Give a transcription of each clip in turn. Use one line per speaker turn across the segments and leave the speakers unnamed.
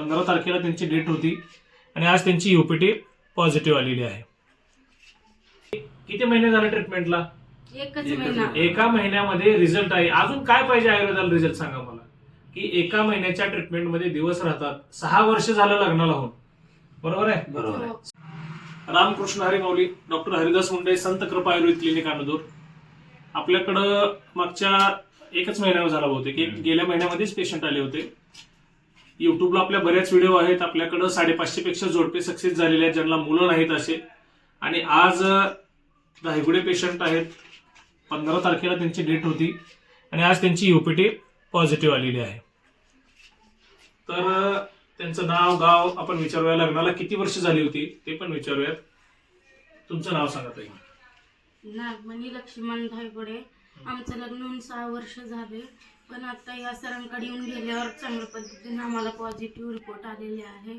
15 तारखेला त्यांची डेट होती आणि आज त्यांची यूपीटी पॉझिटिव्ह आलेली आहे. किती महिने झाले ट्रीटमेंटला?
एकच महिना.
एका महिन्यामध्ये रिझल्ट आहे. अजून काय पाहिजे आयुर्वेदाला रिझल्ट सांगा मला. की एका महिन्याच्या ट्रीटमेंटमध्ये दिवस राहतात. 6 वर्ष झालं लग्नाला होऊन, बरोबर आहे?
बरोबर आहे.
रामकृष्ण हरी माऊली, डॉक्टर हरिदास मुंडे, संत कृपा आयुर्वेद क्लिनिक अनदूर. आपल्याकडं मागच्या एकच महिन्यावर झाला बहुतेक, गेल्या महिन्यामध्येच पेशंट आले होते. युट्यूबला आपल्या बऱ्याच व्हिडिओ आहेत. आपल्याकडं 550 पेक्षा जोडपे सक्सेस झालेले आहेत ज्यांना मुलं नाहीत असे. आणि आज धायगुडे पेशंट आहेत. 15 तारखेला त्यांची डेट होती आणि आज त्यांची यूपीटी पॉझिटिव्ह आलेली आहे. तर त्यांचं नाव गाव आपण विचारूया. लग्नाला किती वर्ष झाली होती ते पण विचारूयात. तुमचं नाव सांगा ताई.
नागमणी लक्ष्मण धायगुडे. आमचं लग्न होऊन 6 वर्ष झाले, पण आता या सरांकडे येऊन गेल्यावर चांगल्या पद्धतीने आम्हाला पॉझिटिव्ह रिपोर्ट आलेले आहे.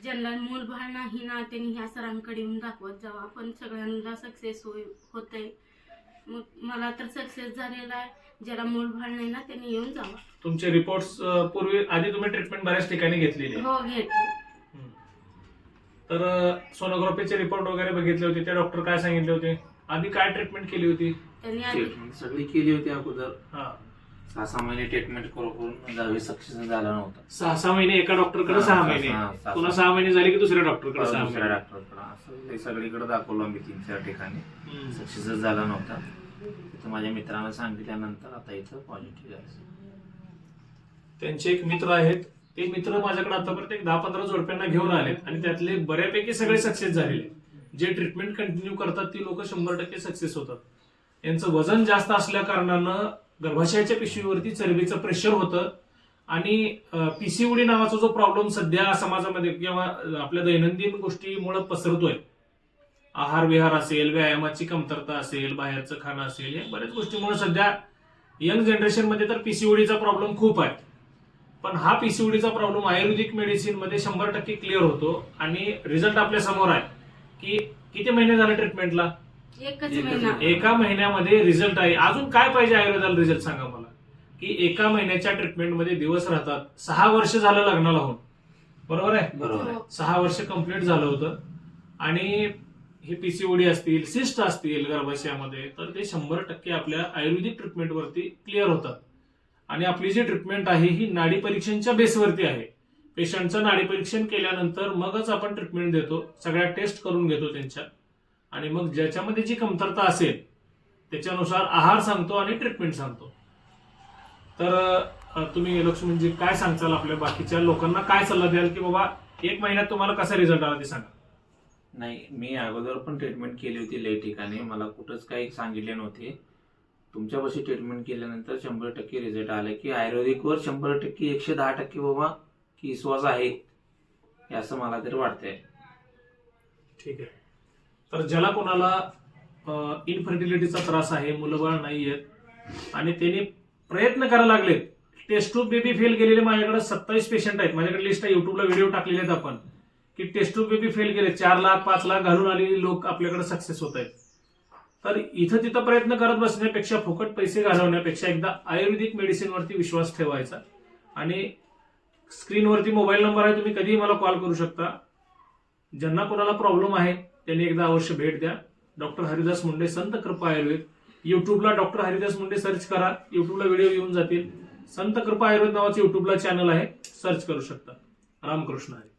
ज्यांना मूलबाळ नाही ना त्यांनी ह्या सरांकडे येऊन दाखवत जावा, पण सगळ्यांना सक्सेस होतंय. मग मला तर सक्सेस झालेला आहे. ज्याला मूलबाळ नाही ना त्यांनी येऊन जावा.
तुमचे रिपोर्ट्स पूर्वी आधी तुम्ही ट्रीटमेंट बऱ्याच ठिकाणी घेतलेली आहे.
हो, घेतली.
तर सोनोग्राफीचे रिपोर्ट वगैरे बघितले होते, ते डॉक्टर काय सांगितले होते? आधी काय ट्रीटमेंट केली होती?
त्यांनी आधी
ट्रीटमेंट सगळी केली होती अगोदर.
हा,
6 महिने ट्रीटमेंट करून दहावी सक्सेस झाला नव्हता.
6 महिने एका डॉक्टरकडे, 6 महिने पुन्हा 6 महिने झाले की दुसऱ्या डॉक्टरकडे, 6
दुसऱ्या
महिने.
डॉक्टरकडे असं ते सगळीकडे दाखवलं आम्ही 3-4 ठिकाणी. सक्सेसच झाला नव्हता. तिथं माझ्या मित्रांना सांगितल्यानंतर आता इथं पॉझिटिव्ह झालं.
त्यांचे एक मित्र आहेत, ते मित्र माझ्याकडे आतापर्यंत एक 10-15 जोडप्यांना घेऊन आलेत आणि त्यातले बऱ्यापैकी सगळे सक्सेस झालेले. जे ट्रीटमेंट कंटिन्यू करतात ती लोक 100% सक्सेस होतात. यांचं वजन जास्त असल्या कारणानं गर्भाशयाच्या पिशवीवरती चरबीचं प्रेशर होतं आणि पीसीओडी नावाचा जो प्रॉब्लेम सध्या समाजामध्ये किंवा आपल्या दैनंदिन गोष्टीमुळे पसरतोय, आहार विहार असेल, व्यायामाची कमतरता असेल, बाहेरचं खाणं असेल, या बऱ्याच गोष्टीमुळे सध्या यंग जनरेशन मध्ये तर पीसीओडीचा प्रॉब्लेम खूप आहे. पण हा पीसीओडीचा प्रॉब्लेम आयुर्वेदिक मेडिसिन मध्ये 100% क्लिअर होतो आणि रिझल्ट आपल्या समोर आहे. की किती महिने झाले ट्रीटमेंटला?
एकच महिना.
एका महिन्यामध्ये रिझल्ट आहे. अजून काय पाहिजे आयुर्वेदाला रिझल्ट सांगा मला. की एका महिन्याच्या ट्रीटमेंटमध्ये दिवस राहतात. 6 वर्ष झालं लग्नाला होऊन, बरोबर आहे?
बरोबर आहे.
6 वर्ष कंप्लीट झालं होतं. आणि हे पीसीओडी असतील, सिस्ट असतील गर्भाशयामध्ये, तर ते 100% आपल्या आयुर्वेदिक ट्रीटमेंटवरती क्लिअर होतात. आणि आपली जी ट्रीटमेंट आहे ही नाडी परीक्षणच्या बेसवरती आहे. पेशंटचं नाडी परीक्षण केल्यानंतर मगच आपण ट्रीटमेंट देतो. सगळ्या टेस्ट करून घेतो त्यांच्या, आणि मग ज्याच्यामध्ये जी कमतरता असेल त्याच्यानुसार आहार सांगतो आणि ट्रीटमेंट सांगतो. तर तुम्ही लक्ष्मणजी काय सांगताल आपल्या बाकीच्या लोकांना, काय सल्ला द्याल की बाबा 1 महिन्यात तुम्हाला कसा रिझल्ट आला ते सांगा.
नाही, मी अगोदर पण ट्रीटमेंट केली होती लई ठिकाणी. मला कुठंच काही सांगितले नव्हते. तुमच्यापाशी ट्रीटमेंट केल्यानंतर 100% रिझल्ट आले. की आयुर्वेदिकवर 100% 110% बाबा की विश्वास आहे, हे असं मला तरी वाटतंय.
ठीक आहे. तर ज्याला कोणाला इनफर्टिलिटीचा त्रास आहे, मुलंबाळ नाही आहेत आणि त्यांनी प्रयत्न करायला लागलेत, टेस्ट ट्यूब बेबी फेल गेलेले माझ्याकडे 27 पेशंट आहेत. माझ्याकडे लिस्ट आहे, युट्यूबला व्हिडिओ टाकलेले आहेत आपण, की टेस्ट ट्यूब बेबी फेल गेले, 4 लाख 5 लाख घालून आलेले लोक आपल्याकडे सक्सेस होत आहेत. तर इथं तिथं प्रयत्न करत बसण्यापेक्षा, फुकट पैसे घालवण्यापेक्षा एकदा आयुर्वेदिक मेडिसिनवरती विश्वास ठेवायचा. आणि स्क्रीनवरती मोबाईल नंबर आहे, तुम्ही कधीही मला कॉल करू शकता. ज्यांना कोणाला प्रॉब्लेम आहे त्यांनी एकदा अवश्य भेट द्या. डॉक्टर हरिदास मुंडे, संत कृपा आयुर्वेद. युट्यूबला डॉक्टर हरिदास मुंडे सर्च करा, युट्यूबला व्हिडिओ येऊन जातील. संत कृपा आयुर्वेद नावाचं युट्यूबला चॅनल आहे, सर्च करू शकता. रामकृष्ण हरी.